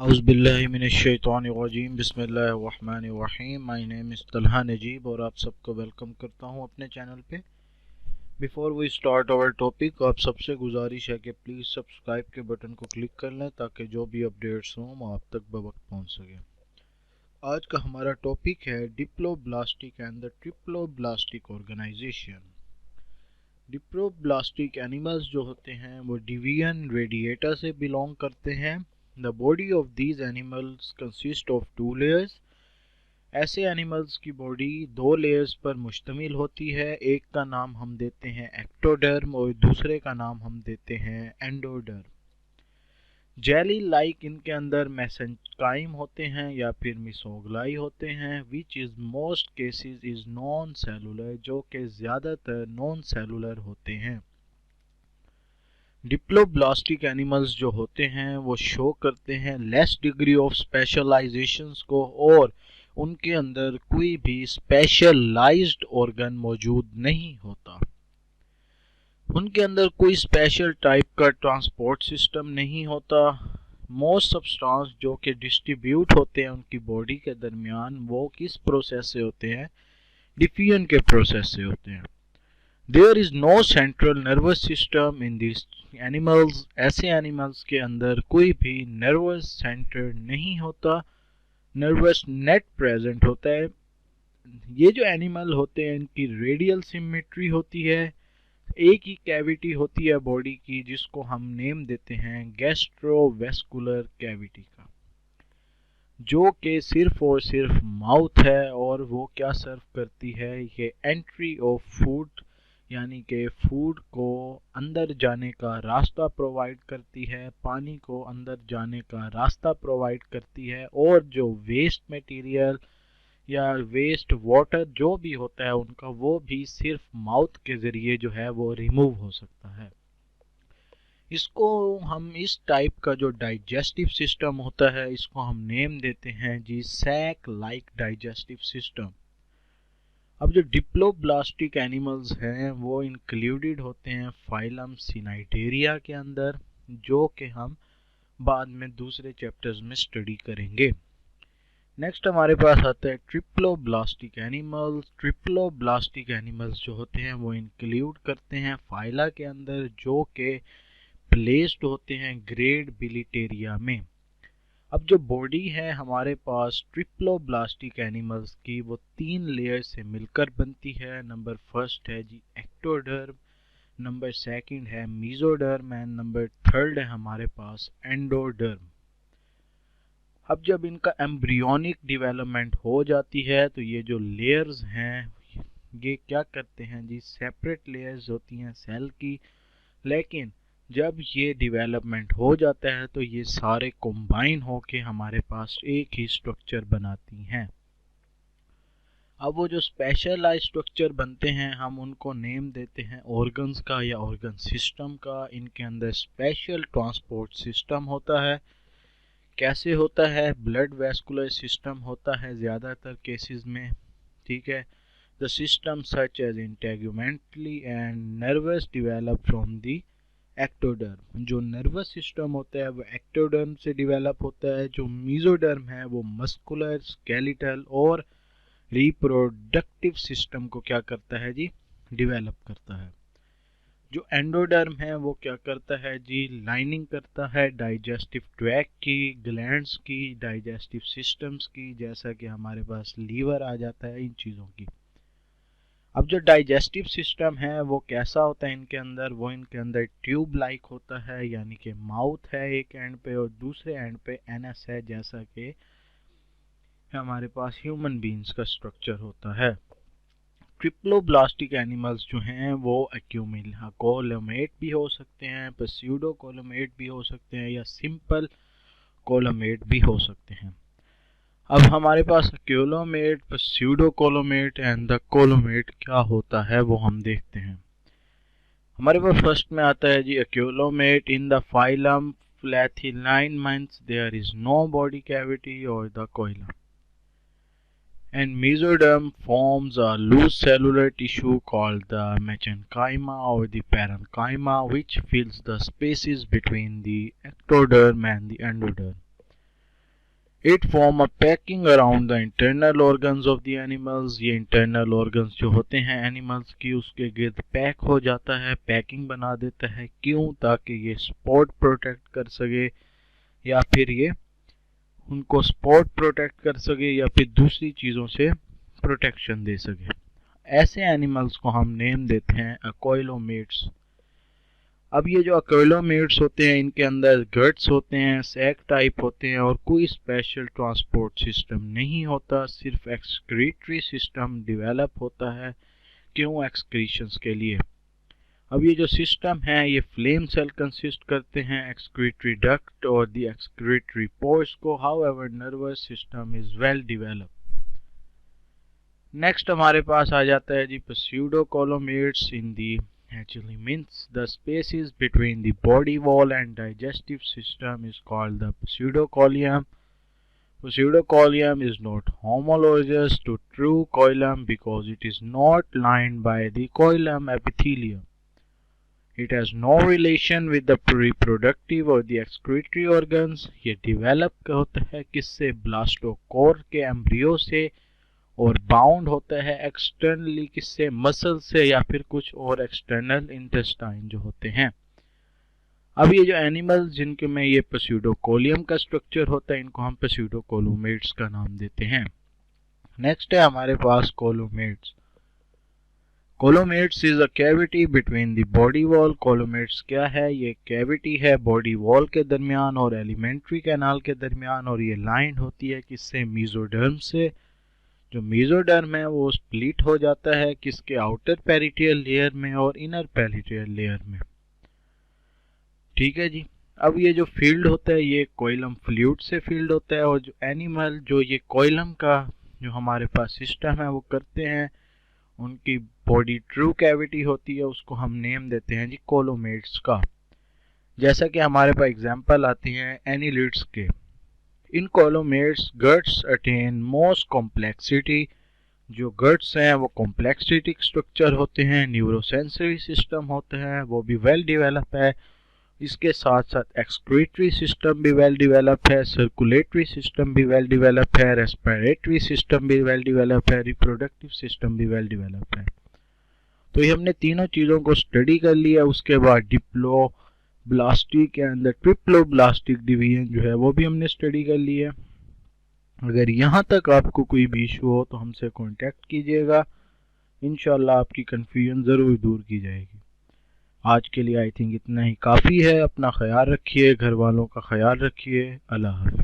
औज़ुबिल्लाहिमिनश्शैतानिर्रजीम बिस्मिल्लाहिर्रहमानिर्रहीम। My name is Talha Najib और आप सबको वेलकम करता हूं अपने चैनल पे। Before we start our topic, आप सबसे गुजारिश है कि प्लीज़ सब्सक्राइब के बटन को क्लिक कर लें ताकि जो भी अपडेट्स हों वो आप तक बवक्त पहुंच सके। आज का हमारा टॉपिक है diploblastic and the triploblastic organisation. Diploblastic animals जो होते हैं वो डिवियन रेडिएटा से बिलोंग करते हैं। The body of these animals consist of two layers. ऐसे एनिमल्स की बॉडी दो लेयर्स पर मुश्तमिल होती है। एक का नाम हम देते हैं एक्टोडर्म और दूसरे का नाम हम देते हैं एंडोडर्म। जेली लाइक इनके अंदर मेसेंकाइम होते हैं या फिर मिसोग्लाई होते हैं, which is most cases is non cellular, जो कि ज़्यादातर नॉन सेलुलर होते हैं। डिप्लोब्लास्टिक एनिमल्स जो होते हैं वो शो करते हैं लेस डिग्री ऑफ स्पेशलाइजेशंस को, और उनके अंदर कोई भी स्पेशलाइज्ड ऑर्गन मौजूद नहीं होता। उनके अंदर कोई स्पेशल टाइप का ट्रांसपोर्ट सिस्टम नहीं होता। मोस्ट सब्सटेंस जो कि डिस्ट्रीब्यूट होते हैं उनकी बॉडी के दरमियान, वो किस प्रोसेस से होते हैं? डिफिजन के प्रोसेस से होते हैं। There is no central nervous system in these animals. ऐसे एनिमल्स के अंदर कोई भी नर्वस सेंटर नहीं होता, नर्वस नेट प्रेजेंट होता है। ये जो एनिमल होते हैं इनकी रेडियल सिमेट्री होती है। एक ही कैविटी होती है बॉडी की जिसको हम नेम देते हैं गैस्ट्रोवेस्कुलर कैविटी का, जो कि सिर्फ और सिर्फ माउथ है, और वो क्या सर्व करती है? ये एंट्री ऑफ फूड यानी कि फूड को अंदर जाने का रास्ता प्रोवाइड करती है, पानी को अंदर जाने का रास्ता प्रोवाइड करती है, और जो वेस्ट मटेरियल या वेस्ट वाटर जो भी होता है उनका, वो भी सिर्फ माउथ के ज़रिए जो है वो रिमूव हो सकता है। इसको हम इस टाइप का जो डाइजेस्टिव सिस्टम होता है इसको हम नेम देते हैं जी सैक लाइक डाइजेस्टिव सिस्टम। अब जो डिप्लोब्लास्टिक एनिमल्स हैं वो इंक्लूडेड होते हैं फाइलम सिनाइडेरिया के अंदर, जो कि हम बाद में दूसरे चैप्टर्स में स्टडी करेंगे। नेक्स्ट हमारे पास आता है ट्रिप्लोब्लास्टिक एनिमल्स। ट्रिप्लोब्लास्टिक एनिमल्स जो होते हैं वो इंक्लूड करते हैं फाइला के अंदर, जो कि प्लेस्ड होते हैं ग्रेड बिलिटेरिया में। अब जो बॉडी है हमारे पास ट्रिप्लोब्लास्टिक एनिमल्स की, वो तीन लेयर से मिलकर बनती है। नंबर फर्स्ट है जी एक्टोडर्म, नंबर सेकंड है मीजोडर्म एंड नंबर थर्ड है हमारे पास एंडोडर्म। अब जब इनका एम्ब्रियोनिक डेवलपमेंट हो जाती है तो ये जो लेयर्स हैं ये क्या करते हैं जी, सेपरेट लेयर्स होती हैं सेल की, लेकिन जब ये डेवलपमेंट हो जाता है तो ये सारे कंबाइन होके हमारे पास एक ही स्ट्रक्चर बनाती हैं। अब वो जो स्पेशलाइज्ड स्ट्रक्चर बनते हैं हम उनको नेम देते हैं ऑर्गन्स का या ऑर्गन सिस्टम का। इनके अंदर स्पेशल ट्रांसपोर्ट सिस्टम होता है। कैसे होता है? ब्लड वेस्कुलर सिस्टम होता है ज़्यादातर केसेस में, ठीक है। The system such as integumentary and nervous develop from the ectoderm. जो नर्वस सिस्टम होता है वो एक्टोडर्म से डेवलप होता है। जो मीजोडर्म है वो मस्कुलर, स्केलेटल और रिप्रोडक्टिव सिस्टम को क्या करता है जी, डेवलप करता है। जो एंडोडर्म है वो क्या करता है जी, लाइनिंग करता है डाइजेस्टिव ट्रैक्ट की, ग्लैंड्स की, डाइजेस्टिव सिस्टम्स की, जैसा कि हमारे पास लीवर आ जाता है, इन चीज़ों की। अब जो डाइजेस्टिव सिस्टम है वो कैसा होता है इनके अंदर? वो इनके अंदर ट्यूब लाइक होता है, यानी कि माउथ है एक एंड पे और दूसरे एंड पे एनस है, जैसा कि हमारे पास ह्यूमन बीइंग्स का स्ट्रक्चर होता है। ट्रिप्लोब्लास्टिक एनिमल्स जो हैं वो कोलोमेट भी हो सकते हैं, प्स्यूडो कोलोमेट भी हो सकते हैं, या सिंपल कोलोमेट भी हो सकते हैं। अब हमारे पास कोलोमेट, प्स्यूडो कोलोमेट एंड द कोलोमेट क्या होता है वो हम देखते हैं। हमारे पास फर्स्ट में आता है जी coelomate. In the phylum platyhelminthes there is no body cavity और the coelom, and mesoderm forms a loose cellular tissue called the mesenchyma or the parenchyma, which fills the spaces between the ectoderm and the endoderm. It form a packing around the internal organs of the animals. ये internal organs जो होते हैं animals की उसके गिर्द pack हो जाता है, पैकिंग बना देता है। क्यों? ताकि ये स्पॉट प्रोटेक्ट कर सके, या फिर ये उनको स्पॉट प्रोटेक्ट कर सके, या फिर दूसरी चीज़ों से प्रोटेक्शन दे सके। ऐसे एनिमल्स को हम नेम देते हैं अक्वाइलोमेट्स। अब ये जो अक्वाइलोमेट्स होते हैं इनके अंदर गट्स होते हैं, सैक टाइप होते हैं और कोई स्पेशल ट्रांसपोर्ट सिस्टम नहीं होता, सिर्फ एक्सक्रीटरी सिस्टम डेवलप होता है। क्यों? एक्सक्रीशंस के लिए। अब ये जो सिस्टम है ये फ्लेम सेल कंसिस्ट करते हैं, एक्सक्रीटरी डक्ट और द एक्सक्रीटरी पोर्स को। However nervous system is well developed. Next हमारे पास आ जाता है जी pseudocoelomates in the actually means the spaces between the body wall and digestive system is called the pseudocoelom. Pseudocoelom is not homologous to true coelom because it is not lined by the coelom epithelium. It has no relation with the reproductive or the excretory organs. ये develop होता है किससे? ब्लास्टोकोर के embryo से, और bound होता है externally किससे? मसल से, या फिर कुछ और एक्सटर्नल इंटेस्टाइन जो होते हैं। अब ये जो एनिमल्स जिनके में ये pseudocoelom का स्ट्रक्चर होता है इनको हम pseudocoelomates का नाम देते हैं। नेक्स्ट है हमारे पास coelomates. Coelomates is a cavity between the body wall. Coelomates क्या है? ये कैविटी है बॉडी वॉल के दरमियान और एलिमेंट्री कैनाल के दरमियान, और ये लाइन होती है किससे? मेसोडर्म से। जो मेसोडर्म है वो स्प्लिट हो जाता है किसके? आउटर पेरिटियल लेयर में और इनर पेरिटियल लेयर में। ठीक है जी। अब ये जो फील्ड होता है ये कोइलम फ्लूइड से फील्ड होता है, और जो एनिमल जो ये कोइलम का जो हमारे पास सिस्टम है वो करते हैं, उनकी बॉडी ट्रू कैविटी होती है, उसको हम नेम देते हैं जी कोलोमेट्स का। जैसा कि हमारे पास एग्जांपल आती हैं एनिलिड्स के। इन कोलोमेट्स गट्स अटेन मोस्ट कॉम्प्लेक्सिटी। जो गट्स हैं वो कॉम्प्लेक्सिटी स्ट्रक्चर होते हैं, न्यूरोसेंसरी सिस्टम होते हैं वो भी वेल डेवलप है। इसके साथ साथ एक्सक्रीटरी सिस्टम भी वेल डेवलप है, सर्कुलेटरी सिस्टम भी वेल डेवलप है, रेस्पिरेटरी सिस्टम भी वेल डेवलप है, रिप्रोडक्टिव सिस्टम भी वेल डेवलप है। तो ये हमने तीनों चीज़ों को स्टडी कर लिया। उसके बाद डिप्लोब्लास्टी के अंदर ट्रिप्लोब्लास्टिक डिवीजन जो है वो भी हमने स्टडी कर लिया। अगर यहाँ तक आपको कोई भी इशू हो तो हमसे कांटेक्ट कीजिएगा, इंशाल्लाह आपकी कन्फ्यूजन ज़रूर दूर की जाएगी। आज के लिए आई थिंक इतना ही काफ़ी है। अपना ख्याल रखिए, घर वालों का ख्याल रखिए। अल्लाह हाफ़िज़।